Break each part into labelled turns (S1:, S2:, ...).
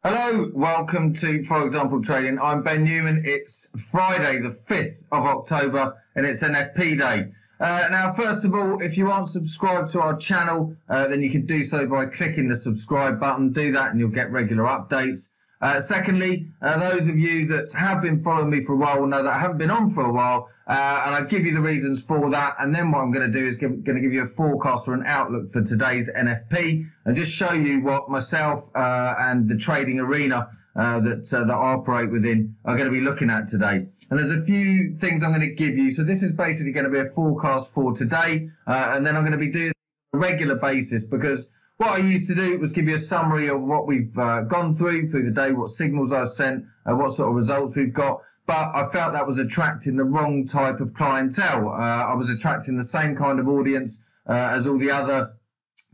S1: Hello, welcome to Forexample Trading. I'm Ben Newman. It's Friday the 5th of October and it's NFP day. Now, first of all, if you aren't subscribed to our channel, then you can do so by clicking the subscribe button. Do that and you'll get regular updates. Secondly, those of you that have been following me for a while will know that I haven't been on for a while, and I'll give you the reasons for that. And then what I'm going to do is going to give you a forecast or an outlook for today's NFP and just show you what myself and the trading arena that I operate within are going to be looking at today. And there's a few things I'm going to give you. So this is basically going to be a forecast for today, and then I'm going to be doing it on a regular basis because what I used to do was give you a summary of what we've gone through the day, what signals I've sent, what sort of results we've got. But I felt that was attracting the wrong type of clientele. I was attracting the same kind of audience as all the other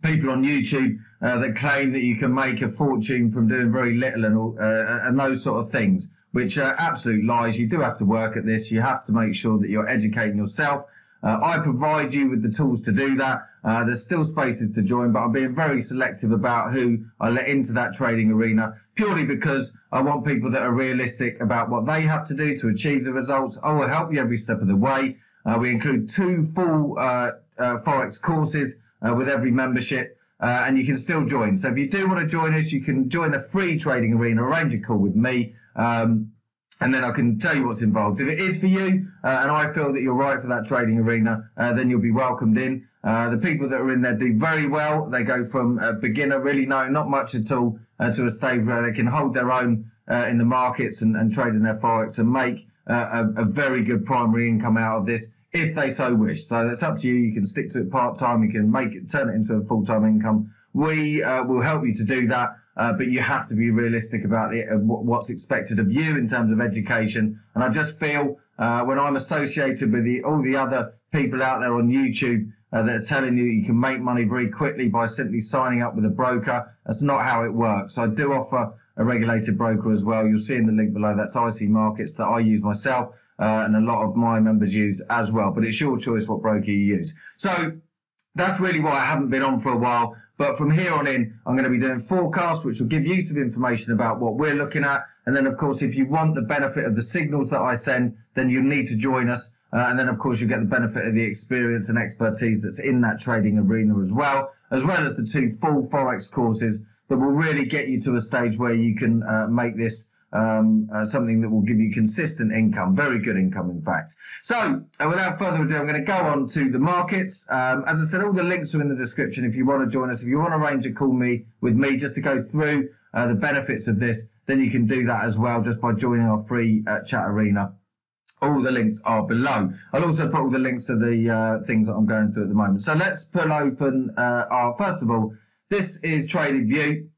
S1: people on YouTube that claim that you can make a fortune from doing very little and those sort of things, which are absolute lies. You do have to work at this. You have to make sure that you're educating yourself. I provide you with the tools to do that. There's still spaces to join, but I'm being very selective about who I let into that trading arena, purely because I want people that are realistic about what they have to do to achieve the results. I will help you every step of the way. We include 2 full Forex courses with every membership, and you can still join. So if you do want to join us, you can join a free trading arena, arrange a call with me, and then I can tell you what's involved. If it is for you, and I feel that you're right for that trading arena, then you'll be welcomed in. The people that are in there do very well. They go from a beginner, really knowing not much at all, to a stage where they can hold their own in the markets and trade in their Forex and make a very good primary income out of this, if they so wish. So that's up to you. You can stick to it part-time. You can turn it into a full-time income. We will help you to do that. But you have to be realistic about what's expected of you in terms of education. And I just feel when I'm associated with all the other people out there on YouTube that are telling you you can make money very quickly by simply signing up with a broker, that's not how it works. I do offer a regulated broker as well. You'll see in the link below, that's IC Markets that I use myself and a lot of my members use as well. But it's your choice what broker you use. So that's really why I haven't been on for a while. But from here on in, I'm going to be doing forecasts, which will give you some information about what we're looking at. And then, of course, if you want the benefit of the signals that I send, then you need to join us. And then, of course, you get the benefit of the experience and expertise that's in that trading arena as well as the 2 full Forex courses that will really get you to a stage where you can make this something that will give you consistent income, very good income, in fact. So without further ado, I'm going to go on to the markets. As I said, all the links are in the description if you want to join us. If you want to arrange a call with me just to go through the benefits of this, then you can do that as well just by joining our free chat arena. All the links are below. I'll also put all the links to the things that I'm going through at the moment. So let's pull open first of all, this is Trading View.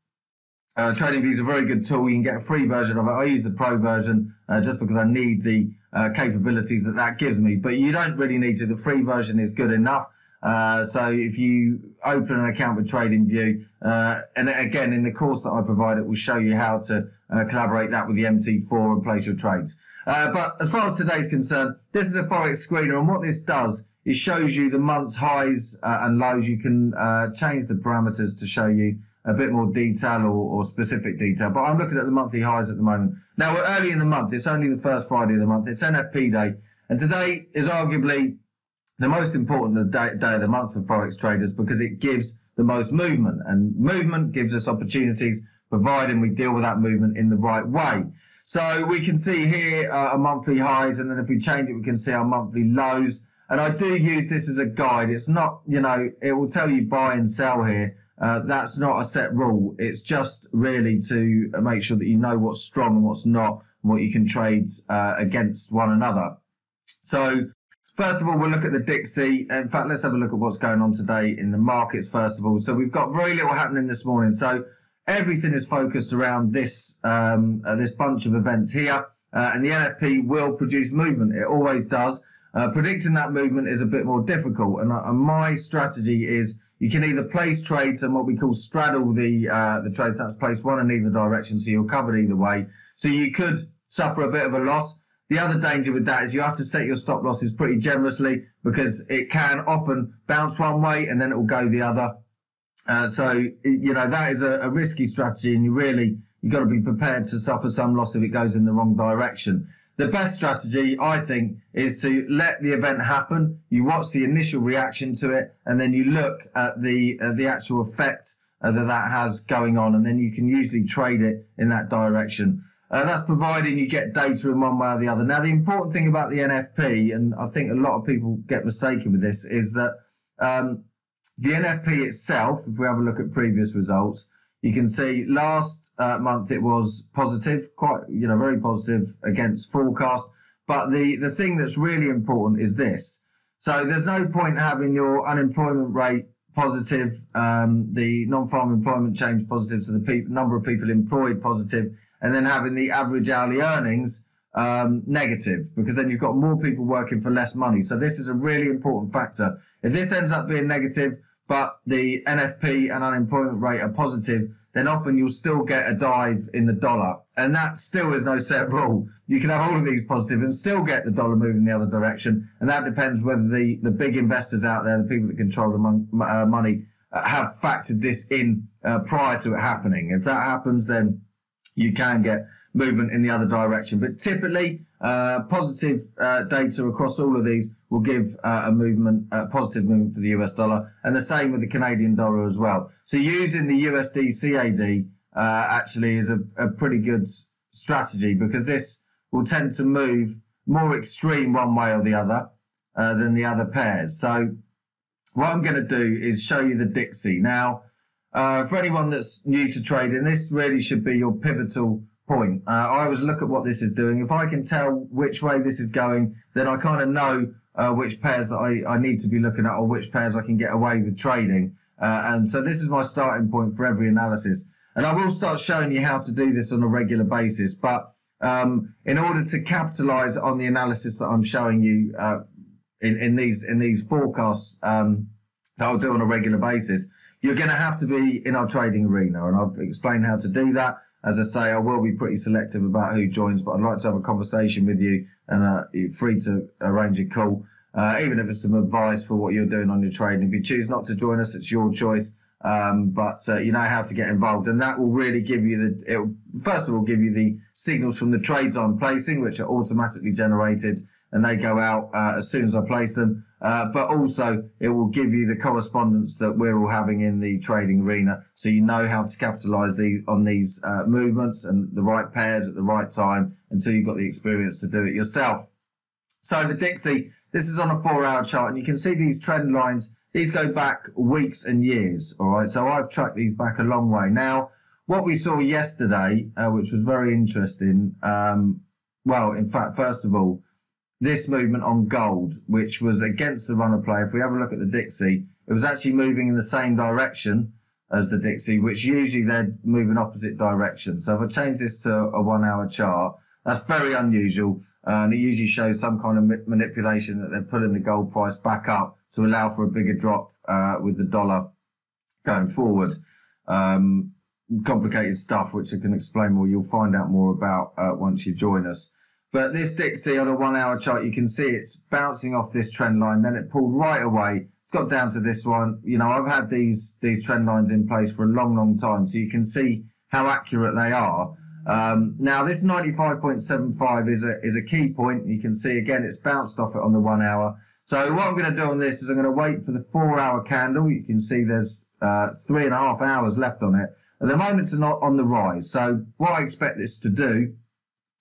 S1: Trading View is a very good tool. You can get a free version of it. I use the pro version just because I need the capabilities that gives me. But you don't really need to. The free version is good enough. So if you open an account with Trading View, and again, in the course that I provide, it will show you how to collaborate that with the MT4 and place your trades. But as far as today's concerned, this is a Forex screener. And what this does is shows you the month's highs and lows. You can change the parameters to show you a bit more detail or specific detail. But I'm looking at the monthly highs at the moment. Now, we're early in the month. It's only the first Friday of the month. It's NFP day. And today is arguably the most important day of the month for Forex traders because it gives the most movement. And movement gives us opportunities, providing we deal with that movement in the right way. So we can see here our monthly highs. And then if we change it, we can see our monthly lows. And I do use this as a guide. It's not, it will tell you buy and sell here. That's not a set rule. It's just really to make sure that you know what's strong and what's not, and what you can trade against one another. So first of all, we'll look at the Dixie. In fact, let's have a look at what's going on today in the markets first of all. So we've got very little happening this morning. So everything is focused around this this bunch of events here, and the NFP will produce movement. It always does. Predicting that movement is a bit more difficult, and my strategy is you can either place trades and what we call straddle the trades. That's place one in either direction, so you're covered either way. So you could suffer a bit of a loss. The other danger with that is you have to set your stop losses pretty generously because it can often bounce one way and then it will go the other. So that is a risky strategy, and you you've got to be prepared to suffer some loss if it goes in the wrong direction. The best strategy, I think, is to let the event happen. You watch the initial reaction to it, and then you look at the actual effect that has going on, and then you can usually trade it in that direction. That's providing you get data in one way or the other. Now, the important thing about the NFP, and I think a lot of people get mistaken with this, is that the NFP itself, if we have a look at previous results, you can see last month it was positive, quite, very positive against forecast. But the thing that's really important is this. So there's no point having your unemployment rate positive, the non-farm employment change positive, so the number of people employed positive, and then having the average hourly earnings negative, because then you've got more people working for less money. So this is a really important factor. If this ends up being negative, but the NFP and unemployment rate are positive, then often you'll still get a dive in the dollar. And that still is no set rule. You can have all of these positive and still get the dollar moving the other direction. And that depends whether the big investors out there, the people that control the money, have factored this in prior to it happening. If that happens, then you can get movement in the other direction. But typically, positive data across all of these will give a positive movement for the US dollar, and the same with the Canadian dollar as well. So using the USD CAD actually is a pretty good strategy, because this will tend to move more extreme one way or the other than the other pairs. So what I'm going to do is show you the Dixie. Now, for anyone that's new to trading, this really should be your pivotal point. I always look at what this is doing. If I can tell which way this is going, then I kind of know which pairs that I need to be looking at, or which pairs I can get away with trading. And so this is my starting point for every analysis. And I will start showing you how to do this on a regular basis. But in order to capitalize on the analysis that I'm showing you in these forecasts that I'll do on a regular basis, you're going to have to be in our trading arena. And I've explained how to do that. As I say, I will be pretty selective about who joins, but I'd like to have a conversation with you, and you're free to arrange a call, even if it's some advice for what you're doing on your trading. If you choose not to join us, it's your choice, but you know how to get involved, and that will really give you first of all, give you the signals from the trades I'm placing, which are automatically generated, and they go out as soon as I place them. But also it will give you the correspondence that we're all having in the trading arena, so you know how to capitalize on these movements and the right pairs at the right time, until you've got the experience to do it yourself. So the Dixie, this is on a 4-hour chart, and you can see these trend lines. These go back weeks and years. All right, so I've tracked these back a long way. Now, what we saw yesterday, which was very interesting, well, in fact, first of all, this movement on gold, which was against the runner play. If we have a look at the Dixie, it was actually moving in the same direction as the Dixie, which usually they're moving opposite direction. So if I change this to a 1-hour chart, that's very unusual. And it usually shows some kind of manipulation that they're pulling the gold price back up to allow for a bigger drop with the dollar going forward. Complicated stuff, which I can explain more. You'll find out more about once you join us. But this Dixie on a 1-hour chart, you can see it's bouncing off this trend line. Then it pulled right away, got down to this one. You know, I've had these trend lines in place for a long, long time, so you can see how accurate they are. Now, this 95.75 is a key point. You can see, again, it's bounced off it on the 1-hour. So what I'm going to do on this is I'm going to wait for the 4-hour candle. You can see there's 3.5 hours left on it. At the moment, it's not on the rise. So what I expect this to do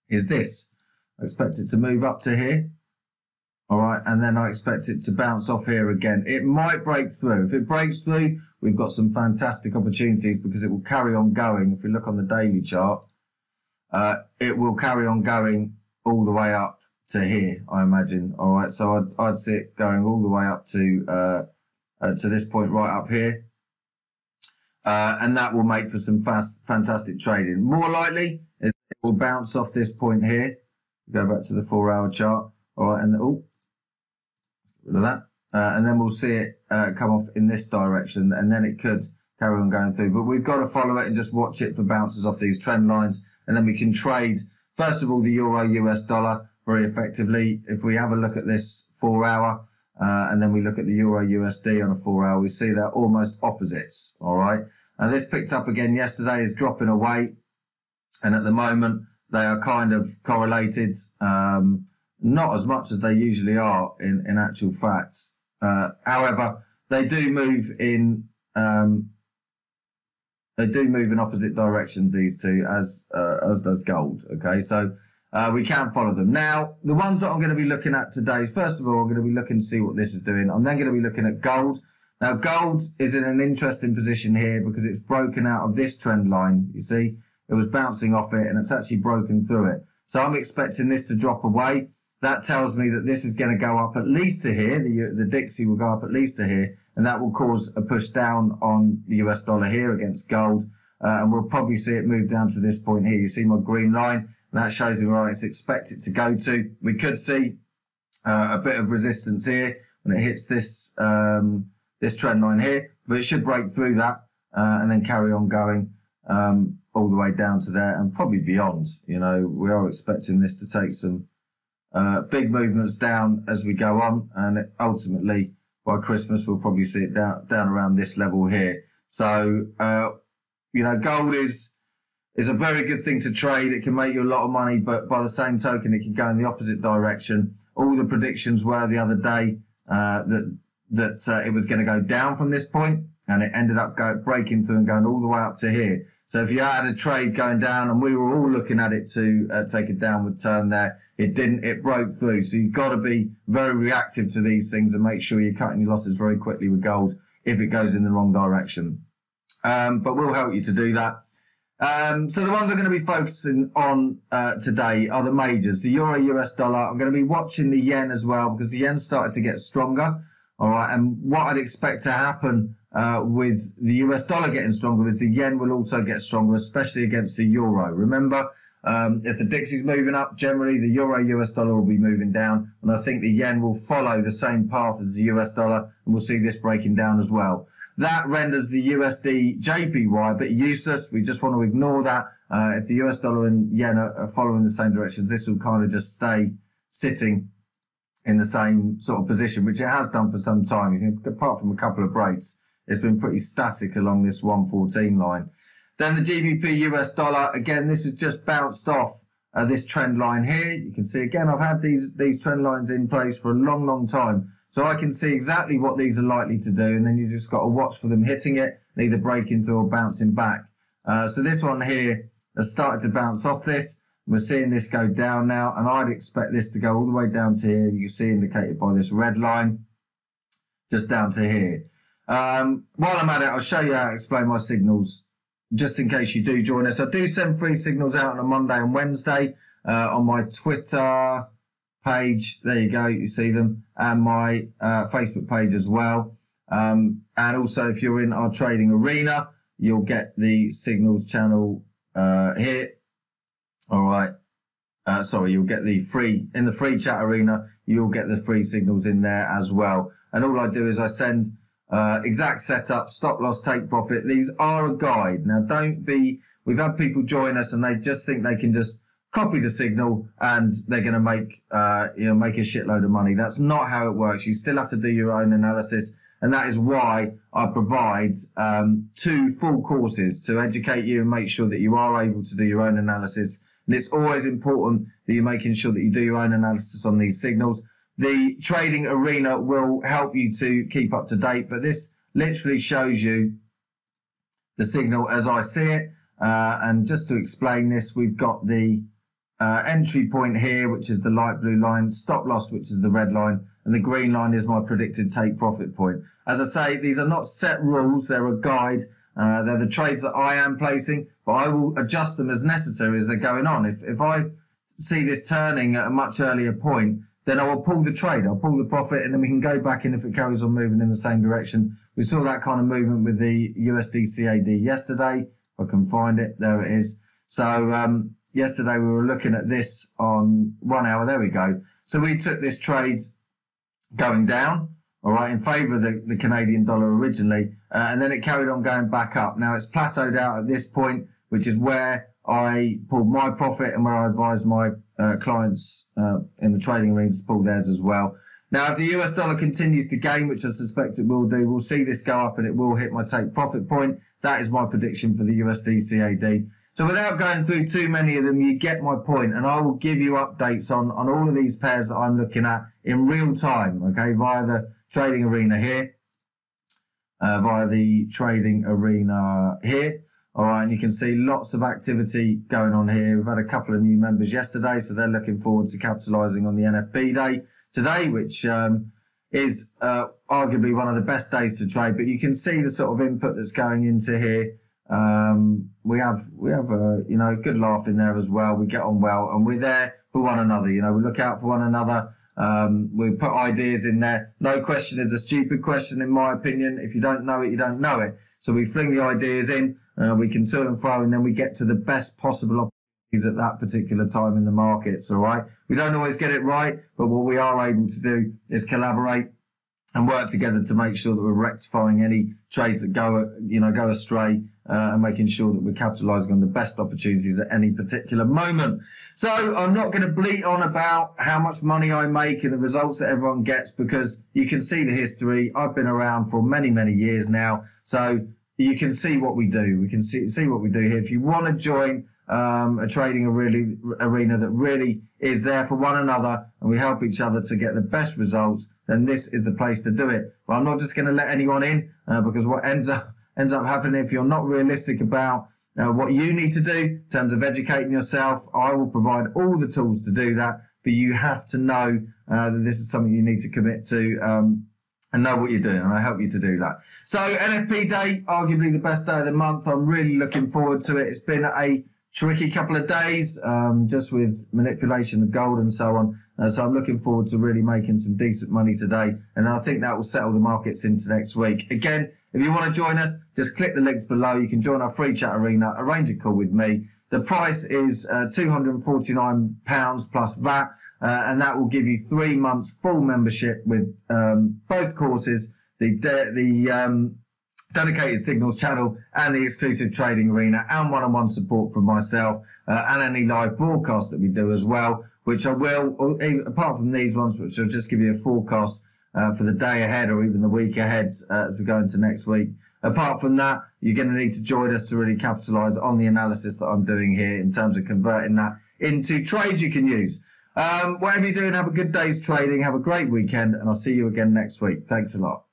S1: is this. I expect it to move up to here. All right, and then I expect it to bounce off here again. It might break through. If it breaks through, we've got some fantastic opportunities, because it will carry on going. If we look on the daily chart, it will carry on going all the way up to here, I imagine. All right, so I'd see it going all the way up to this point right up here. And that will make for some fantastic trading. More likely, it will bounce off this point here. Go back to the 4-hour chart. All right, and oh, rid of that. And then we'll see it come off in this direction, and then it could carry on going through. But we've got to follow it and just watch it for bounces off these trend lines, and then we can trade, first of all, the euro US dollar very effectively. If we have a look at this 4-hour, and then we look at the euro USD on a 4-hour, we see they're almost opposites. All right, and this picked up again yesterday, is dropping away. And at the moment, they are kind of correlated, not as much as they usually are in actual facts. However, they do move in opposite directions, these two, as does gold. Okay, so we can follow them. Now, the ones that I'm going to be looking at today, first of all, I'm going to be looking to see what this is doing. I'm then going to be looking at gold. Now, gold is in an interesting position here because it's broken out of this trend line. You see, it was bouncing off it and it's actually broken through it. So I'm expecting this to drop away. That tells me that this is going to go up at least to here. The Dixie will go up at least to here, and that will cause a push down on the US dollar here against gold. And we'll probably see it move down to this point here. You see my green line, and that shows me where it's expected to go to. We could see a bit of resistance here when it hits this this trend line here, but it should break through that and then carry on going all the way down to there and probably beyond. You know, we are expecting this to take some big movements down as we go on, and ultimately by Christmas we'll probably see it down around this level here. So you know, gold is a very good thing to trade. It can make you a lot of money, but by the same token, it can go in the opposite direction. All the predictions were the other day that it was going to go down from this point, and it ended up breaking through and going all the way up to here. So if you had a trade going down, and we were all looking at it to take a downward turn there, it didn't. It broke through. So you've got to be very reactive to these things and make sure you're cutting your losses very quickly with gold if it goes in the wrong direction. But we'll help you to do that. So the ones I'm going to be focusing on today are the majors, the euro, US dollar. I'm going to be watching the yen as well because the yen started to get stronger. All right. And what I'd expect to happen with the US dollar getting stronger is the yen will also get stronger, especially against the euro. Remember, if the Dixie's moving up, generally the euro, US dollar will be moving down. And I think the yen will follow the same path as the US dollar, and we'll see this breaking down as well. That renders the USD JPY a bit useless. We just want to ignore that. If the US dollar and yen are following the same directions, this will kind of just stay sitting in the same sort of position, which it has done for some time. Apart from a couple of breaks, it's been pretty static along this 114 line. Then the GBP US dollar, again, this has just bounced off this trend line here. You can see, again, I've had these trend lines in place for a long, long time. So I can see exactly what these are likely to do, and then you just got to watch for them hitting it and either breaking through or bouncing back. So this one here has started to bounce off this. We're seeing this go down now, and I'd expect this to go all the way down to here. You can see indicated by this red line, just down to here. While I'm at it, I'll show you how to explain my signals, just in case you do join us. I do send free signals out on a Monday and Wednesday on my Twitter page. There you go, you see them, and my Facebook page as well. And also, if you're in our trading arena, you'll get the signals channel here. All right. Sorry, you'll get the free chat arena. You'll get the free signals in there as well. And all I do is I send exact setup, stop loss, take profit. These are a guide. Now, we've had people join us and they just think they can just copy the signal and they're going to make a shitload of money. That's not how it works. You still have to do your own analysis. And that is why I provide 2 full courses to educate you and make sure that you are able to do your own analysis. And it's always important that you're making sure that you do your own analysis on these signals. The trading arena will help you to keep up to date, but this literally shows you the signal as I see it. And just to explain this, we've got the entry point here, which is the light blue line, stop loss, which is the red line, and the green line is my predicted take profit point. As I say, these are not set rules, they're a guide. They're the trades that I am placing, but I will adjust them as necessary as they're going on. If I see this turning at a much earlier point, then I will pull the trade, I'll pull the profit, and then we can go back in if it carries on moving in the same direction. We saw that kind of movement with the USD CAD yesterday. If I can find it, there it is. So yesterday we were looking at this on 1 hour, there we go. So we took this trade going down, all right, in favour of the Canadian dollar originally, and then it carried on going back up. Now it's plateaued out at this point, which is where I pulled my profit and where I advised my clients in the trading arena to pull theirs as well. Now, if the US dollar continues to gain, which I suspect it will do, we'll see this go up and it will hit my take profit point. That is my prediction for the USD CAD. So without going through too many of them, you get my point, and I will give you updates on all of these pairs that I'm looking at in real time, okay, via the trading arena here. All right, and you can see lots of activity going on here. We've had a couple of new members yesterday, so they're looking forward to capitalising on the NFP day today, which is arguably one of the best days to trade. But you can see the sort of input that's going into here. We have a a good laugh in there as well. We get on well, and we're there for one another. We look out for one another. We put ideas in there. No question is a stupid question, in my opinion. If you don't know it, you don't know it. So we fling the ideas in, we can to and fro, and then we get to the best possible opportunities at that particular time in the markets, all right? We don't always get it right, but what we are able to do is collaborate and work together to make sure that we're rectifying any trades that go astray, and making sure that we're capitalising on the best opportunities at any particular moment. So I'm not going to bleat on about how much money I make and the results that everyone gets, because you can see the history. I've been around for many, many years now, so you can see what we do. We can see what we do here. If you want to join a trading arena that really is there for one another, and we help each other to get the best results, then this is the place to do it. But I'm not just going to let anyone in, because what ends up happening, if you're not realistic about what you need to do in terms of educating yourself, I will provide all the tools to do that. But you have to know that this is something you need to commit to, and know what you're doing, and I help you to do that. So NFP day, arguably the best day of the month. I'm really looking forward to it. It's been a tricky couple of days, just with manipulation of gold and so on. So I'm looking forward to really making some decent money today, and I think that will settle the markets into next week. Again, if you want to join us, just click the links below. You can join our free chat arena, arrange a call with me. The price is £249 plus VAT, and that will give you 3 months full membership with both courses, the dedicated signals channel and the exclusive trading arena, and one-on-one support from myself, and any live broadcasts that we do as well, which I will, apart from these ones, which will just give you a forecast for the day ahead or even the week ahead as we go into next week. Apart from that, you're going to need to join us to really capitalise on the analysis that I'm doing here in terms of converting that into trades you can use. Whatever you're doing, have a good day's trading, have a great weekend, and I'll see you again next week. Thanks a lot.